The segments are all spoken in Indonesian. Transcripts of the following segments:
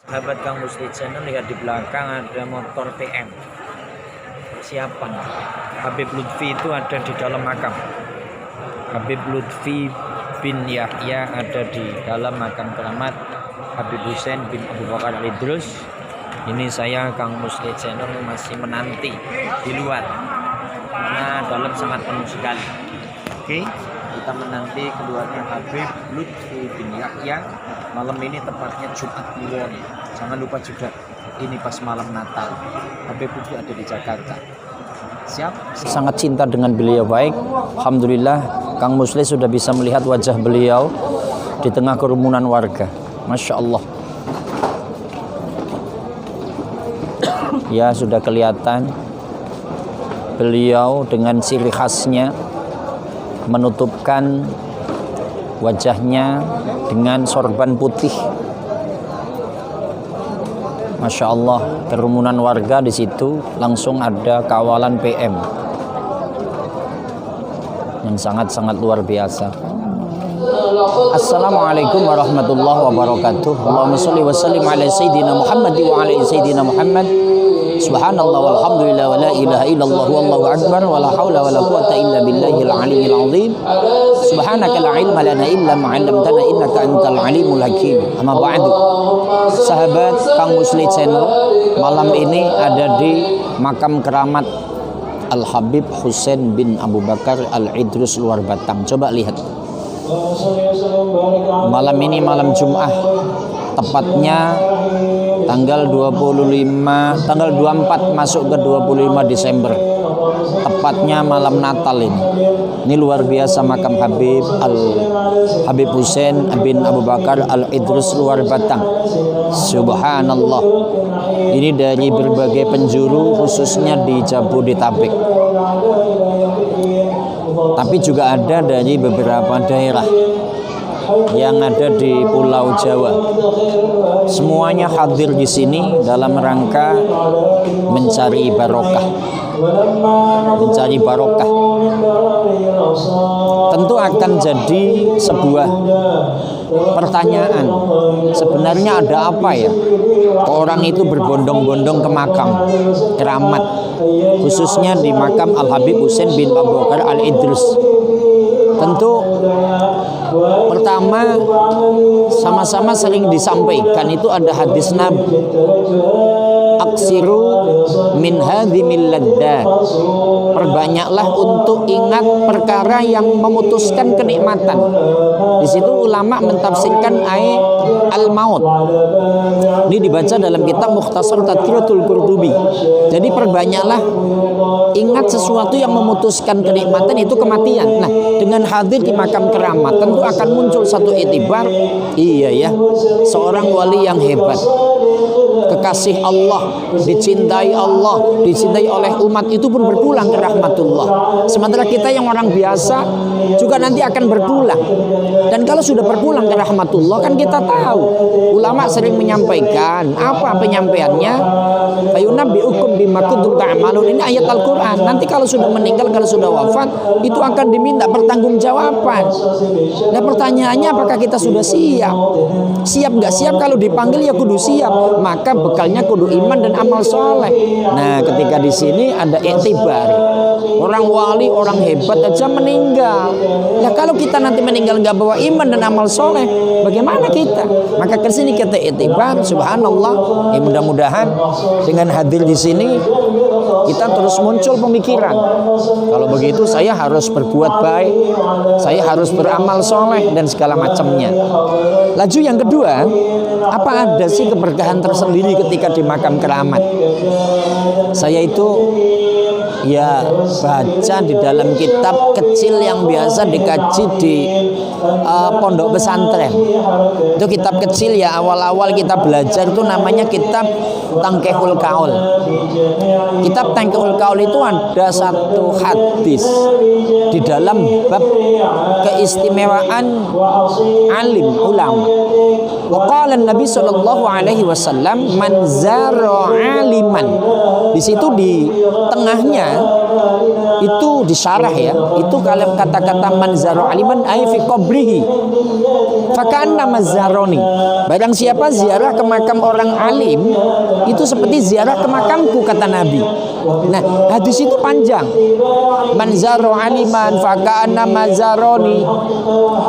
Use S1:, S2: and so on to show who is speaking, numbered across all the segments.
S1: Sahabat Kang Musli Channel, lihat di belakang ada motor PM persiapan. Habib Lutfi itu ada di dalam makam. Habib Lutfi bin Yahya ada di dalam makam keramat Habib Husain bin Abu Bakar Al-Idrus. Ini saya Kang Musli Channel masih menanti di luar karena dalam sangat penuh sekali. Oke, kita menanti keluarnya Habib Lutfi bin Yahya. Malam ini tepatnya Jumat Kliwon. Jangan lupa juga ini pas malam Natal. Habib Lutfi ada di Jakarta. Siap?
S2: Sangat cinta dengan beliau baik. Alhamdulillah Kang Musli sudah bisa melihat wajah beliau di tengah kerumunan warga. Masya Allah. Ya, sudah kelihatan beliau dengan ciri khasnya menutupkan wajahnya dengan sorban putih. Masya Allah, kerumunan warga di situ langsung ada kawalan PM yang sangat-sangat luar biasa. Assalamualaikum warahmatullahi wabarakatuh. Allahumma sholli wa sallim ala sayyidina Muhammad wa ala sayyidina Muhammad. Subhanallah walhamdulillah wa la ilaha illallah wallahu akbar wa la hawla wa la quwata illa billahil aliyyil azim. Subhanaka la ilma lana illa ma 'allamtana innaka antal alimul hakim. Amma ba'du. Sahabat Kang Musli Channel, malam ini ada di makam keramat Al Habib Husain bin Abu Bakar Al-Idrus Luar Batang. Coba lihat. Malam ini malam Jumat, tepatnya tanggal 24 masuk ke 25 Desember. Tepatnya malam Natal ini. Ini luar biasa makam Habib Husain bin Abu Bakar Al-Idrus Luar Batang. Subhanallah. Ini dari berbagai penjuru, khususnya di Jabodetabek. Tapi juga ada dari beberapa daerah yang ada di Pulau Jawa. Semuanya hadir di sini dalam rangka mencari barokah. Mencari barokah. Tentu akan jadi sebuah pertanyaan. Sebenarnya ada apa ya? Orang itu berbondong-bondong ke makam keramat, khususnya di makam Al Habib Husain bin Abu Bakar Al-Idrus. Tentu pertama sama-sama sering disampaikan itu ada hadis Nabi, aksiru min hadhimil laddat, perbanyaklah untuk ingat perkara yang memutuskan kenikmatan. Di situ ulama mentafsirkan ayat al-maut. Ini dibaca dalam kitab Mukhtasar Tadkiratul Qurtubi. Jadi perbanyaklah ingat sesuatu yang memutuskan kenikmatan, itu kematian. Nah, dengan hadir di makam keramat tentu akan muncul satu itibar, iya ya, seorang wali yang hebat, kekasih Allah, dicintai Allah, dicintai oleh umat, itu pun berpulang ke rahmatullah. Sementara kita yang orang biasa juga nanti akan berpulang. Dan kalau sudah berpulang ke rahmatullah, kan kita tahu ulama sering menyampaikan, apa penyampaiannya? Fayunabbi'ukum bima kuntum ta'malun. Ini ayat Al-Qur'an. Nanti kalau sudah meninggal, kalau sudah wafat, itu akan diminta pertanggungjawaban. Nah, pertanyaannya apakah kita sudah siap? Siap nggak siap? Kalau dipanggil ya kudu siap. Maka bekalnya kudu iman dan amal soleh. Nah, ketika di sini ada iktibar. Orang wali, orang hebat aja meninggal. Nah, kalau kita nanti meninggal nggak bawa iman dan amal soleh, bagaimana kita? Maka ke sini kita iktibar. Subhanallah. Ya, mudah-mudahan dengan hadir di sini kita terus muncul pemikiran. Kalau begitu saya harus berbuat baik, saya harus beramal soleh dan segala macamnya. Laju yang kedua, Apa ada sih keberkahan tersendiri ketika di makam keramat? Saya itu ya baca di dalam kitab kecil yang biasa dikaji di pondok pesantren. Itu kitab kecil ya, awal-awal kita belajar itu namanya kitab Tangkihul Kaul. Kitab Tangkihul Kaul itu ada satu hadis di dalam bab keistimewaan alim ulama. Wa qala Nabi sallallahu alaihi wasallam man zara aliman. Di situ di tengahnya itu disyarah ya, itu kalau kata-kata man zara aliman ay fi qabrihi faka'anna mazaroni. Barang siapa ziarah ke makam orang alim itu seperti ziarah ke makamku, kata Nabi. Nah, hadis itu panjang. Man zara aliman faka'anna mazaroni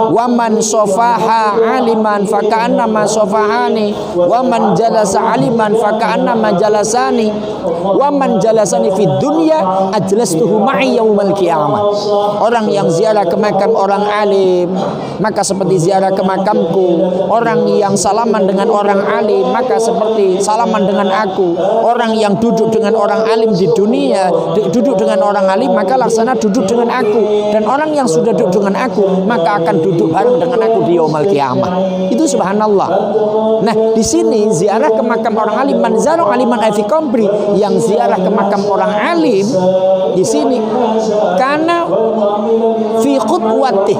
S2: wa man sofaha aliman faka'anna ma sofahani wa man jalasa aliman faka'anna ma jalasani wa man jalasani fid dunya ajlastuhu ma'i yaumal qiyamah. Orang yang ziarah ke makam orang alim maka seperti ziarah ke makamku. Orang yang salaman dengan orang alim maka seperti salaman dengan aku. Orang yang duduk dengan orang alim di dunia, duduk dengan orang alim maka laksana duduk dengan aku. Dan orang yang sudah duduk dengan aku maka akan duduk bareng dengan aku di yaumul qiyamah. Itu subhanallah. Nah, di sini ziarah ke makam orang alim, man zara aliman fi qabri, yang ziarah ke makam orang alim di sini karena fi khutwatih,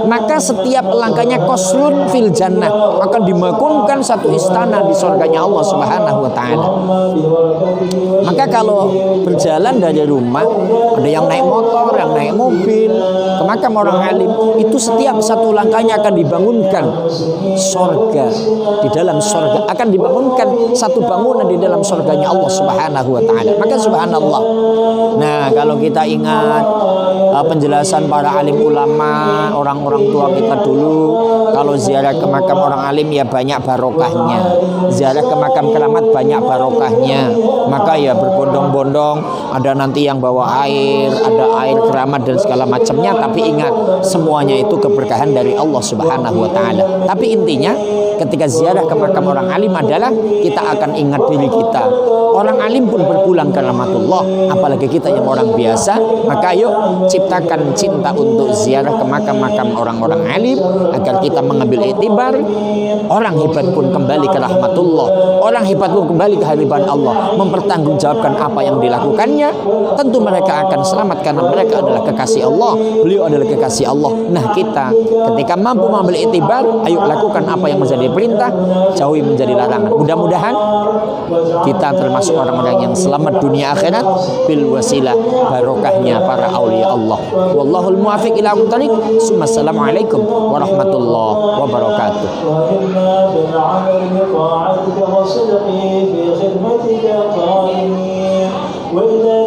S2: maka setiap langkahnya koslun fil jannah, akan dibangunkan satu istana di surganya Allah Subhanahu wa taala. Maka kalau berjalan dari rumah, ada yang naik motor, yang naik mobil ke makam orang alim, itu setiap satu langkahnya akan dibangunkan surga. Di dalam surga akan dibangunkan satu bangunan di dalam surganya Allah Subhanahu wa taala. Maka subhanallah. Nah, kalau kita ingat penjelasan para alim ulama, orang-orang tua kita dulu, kalau ziarah ke makam orang alim ya banyak barokahnya. Ziarah ke makam keramat banyak barokahnya. Maka ya berbondong-bondong, ada nanti yang bawa air, ada air keramat dan segala macamnya, tapi ingat semuanya itu keberkahan dari Allah Subhanahu wa taala. Tapi intinya ketika ziarah ke makam orang alim adalah kita akan ingat diri kita. Orang alim pun berpulang ke rahmatullah, apalagi kita yang orang biasa. Maka yuk ciptakan cinta untuk ziarah ke makam-makam orang-orang alim agar kita mengambil iktibar. Orang hebat pun kembali ke rahmatullah, orang hebat pun kembali ke hadirat Allah, mempertanggungjawabkan apa yang dilakukannya. Tentu mereka akan selamat karena mereka adalah kekasih Allah, beliau adalah kekasih Allah. Nah, kita ketika mampu mengambil iktibar, ayo lakukan apa yang menjadi perintah, jauhi menjadi larangan. Mudah-mudahan kita termasuk orang-orang yang selamat dunia akhirat bil wasilah barokahnya para aulia Allah. Wallahul muwaffiq ila aqwamit thoriq. Assalamualaikum warahmatullahi wabarakatuh. وإذا